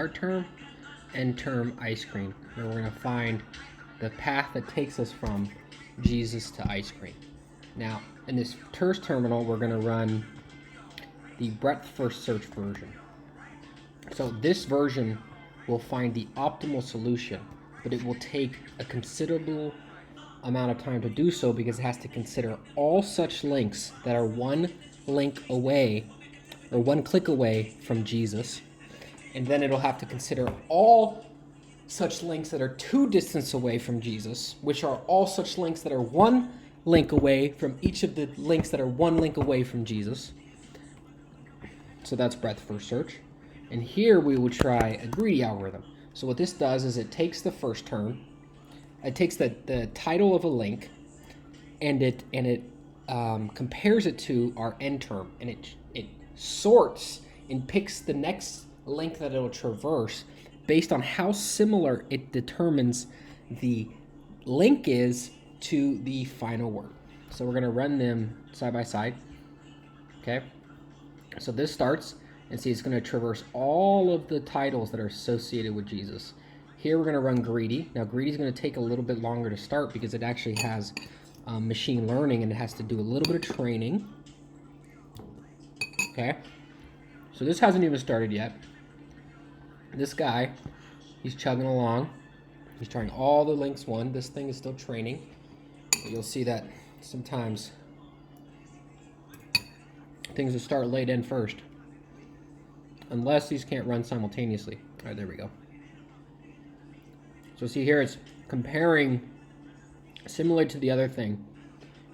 start term, end term, ice cream. And we're going to find the path that takes us from Jesus to ice cream. Now, in this first terminal, we're going to run the breadth first search version. So this version will find the optimal solution, but it will take a considerable amount of time to do so because it has to consider all such links that are one link away or one click away from Jesus. And then it'll have to consider all such links that are two distance away from Jesus, which are all such links that are one link away from each of the links that are one link away from Jesus. So that's breadth first search. And here we will try a greedy algorithm. So what this does is it takes the first term, it takes the title of a link, and it compares it to our end term, and it sorts and picks the next link that it'll traverse based on how similar it determines the link is to the final word. So we're going to run them side by side. Okay. So this starts, and see it's going to traverse all of the titles that are associated with Jesus. Here we're going to run greedy. Now greedy is going to take a little bit longer to start because it actually has machine learning and it has to do a little bit of training. Okay. So this hasn't even started yet. This guy, he's chugging along. He's trying all the links one. This thing is still training. But you'll see that sometimes things will start laid in first. Unless these can't run simultaneously. All right, there we go. So see here, it's comparing, similar to the other thing.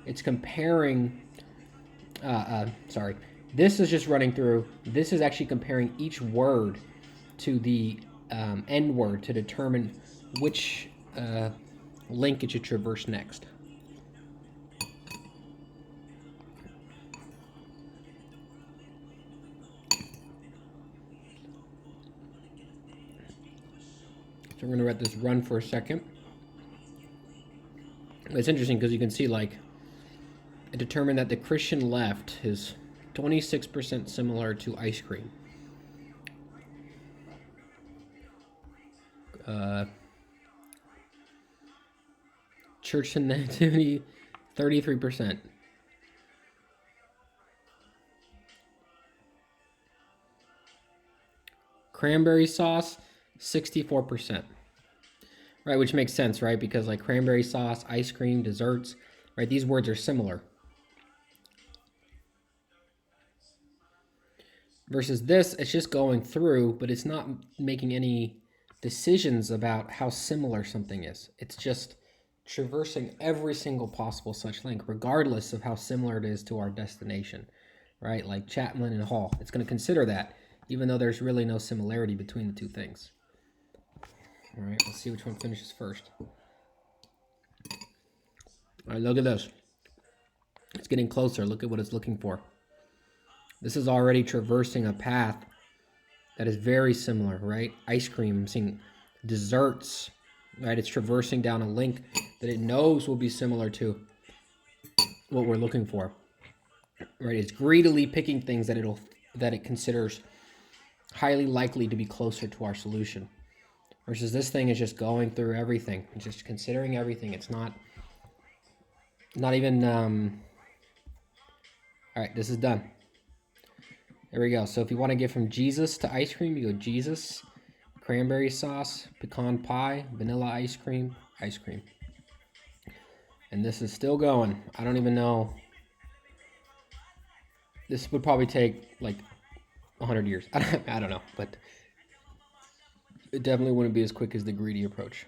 It's comparing, this is just running through. This is actually comparing each word to the end word to determine which link it should traverse next. So we're going to let this run for a second. It's interesting because you can see, like, it determined that the Christian left is 26% similar to ice cream. Church and nativity, 33%. Cranberry sauce, 64%. Right, which makes sense, right? Because like cranberry sauce, ice cream, desserts, right? These words are similar. Versus this, it's just going through, but it's not making any decisions about how similar something is. It's just traversing every single possible such link, regardless of how similar it is to our destination, right? Like Chapman and Hall. It's going to consider that, even though there's really no similarity between the two things. All right, let's see which one finishes first. All right, look at this. It's getting closer. Look at what it's looking for. This is already traversing a path that is very similar, right? Ice cream, I'm seeing desserts, right? It's traversing down a link that it knows will be similar to what we're looking for, right? It's greedily picking things that it considers highly likely to be closer to our solution. Versus this thing is just going through everything. It's just considering everything. It's not even, all right, this is done. There we go. So if you want to get from Jesus to ice cream, you go Jesus, cranberry sauce, pecan pie, vanilla ice cream, ice cream. And this is still going. I don't even know. This would probably take like 100 years. I don't know, but it definitely wouldn't be as quick as the greedy approach.